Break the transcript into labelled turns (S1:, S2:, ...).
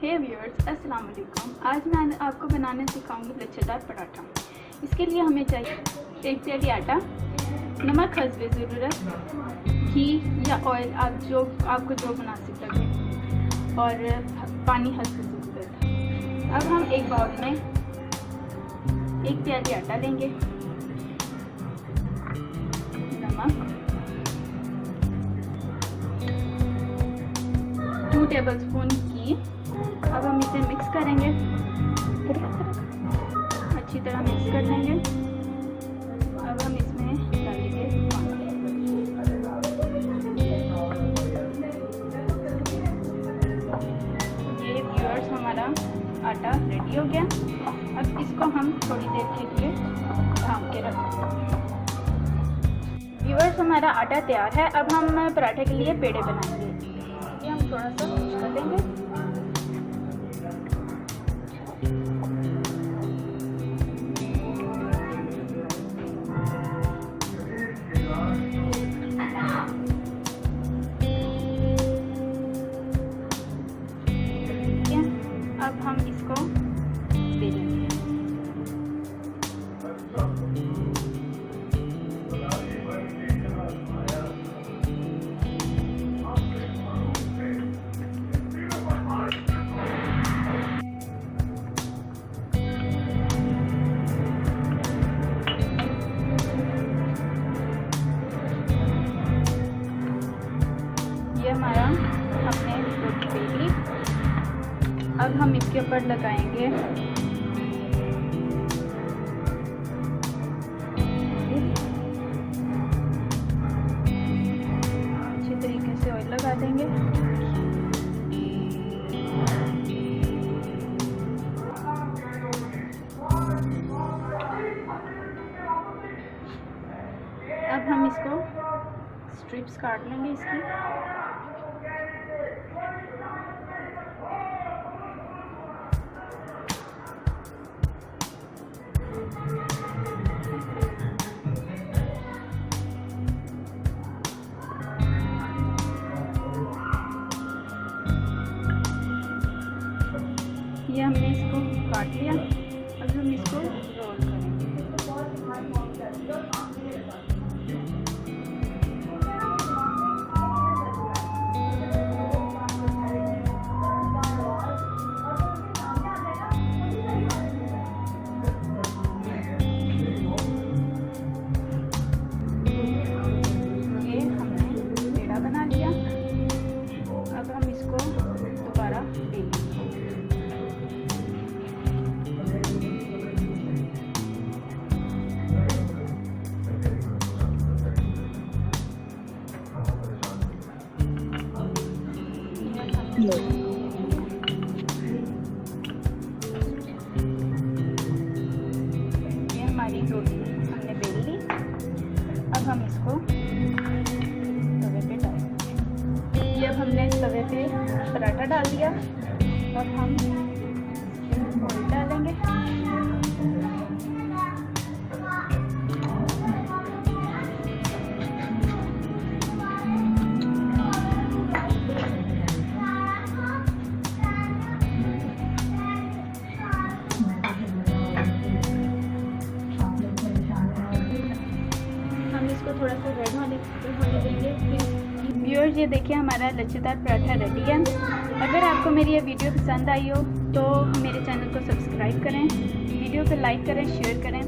S1: हे viewers, अस्सलाम वालेकुम। आज मैं आपको बनाने सिखाऊंगी लच्छेदार पराठा। इसके लिए हमें चाहिए 1 प्याली आटा, नमक हस्बे ज़रूरत, घी या ऑयल आपको जो मुनासिब लगे, और पानी हस्बे ज़रूरत। अब हम एक बाउल में 1 प्याली आटा लेंगे, नमक, 2 टेबलस्पून घी। अब हम इसे मिक्स करेंगे, अच्छी तरह मिक्स कर लेंगे। अब हम इसमें डालेंगे पानी। ये व्यूअर्स, हमारा आटा रेडी हो गया। अब इसको हम थोड़ी देर के लिए ढाँप के रखेंगे। व्यूअर्स, हमारा आटा तैयार है। अब हम पराठे के लिए पेड़े बनाएंगे। ये हम थोड़ा सा मिक्स कर लेंगे। अब हम इसको बेलेंगे। ये हमारा हमने रोटी बेल ली। अब हम इसके ऊपर लगाएंगे अच्छी तरीके से ऑयल लगा देंगे। अब हम इसको स्ट्रिप्स काट लेंगे इसकी। ये हमने इसको काट लिया। अब हम इसको रोल करेंगे। ये हमने पेड़ा बना लिया। अब हम इसको दोबारा बेलेंगे। ये हमारी रोटी हमने बेल ली। अब हम इसको तवे पे डालेंगे। ये अब हमने तवे पे पराठा डाल दिया। अब हम ऑयल डालेंगे। इसको थोड़ा सा रेड होने देंगे। व्यूअर्स, ये देखिए हमारा लच्छेदार पराठा रेडी है। अगर आपको मेरी ये वीडियो पसंद आई हो तो मेरे चैनल को सब्सक्राइब करें, वीडियो को लाइक करें, शेयर करें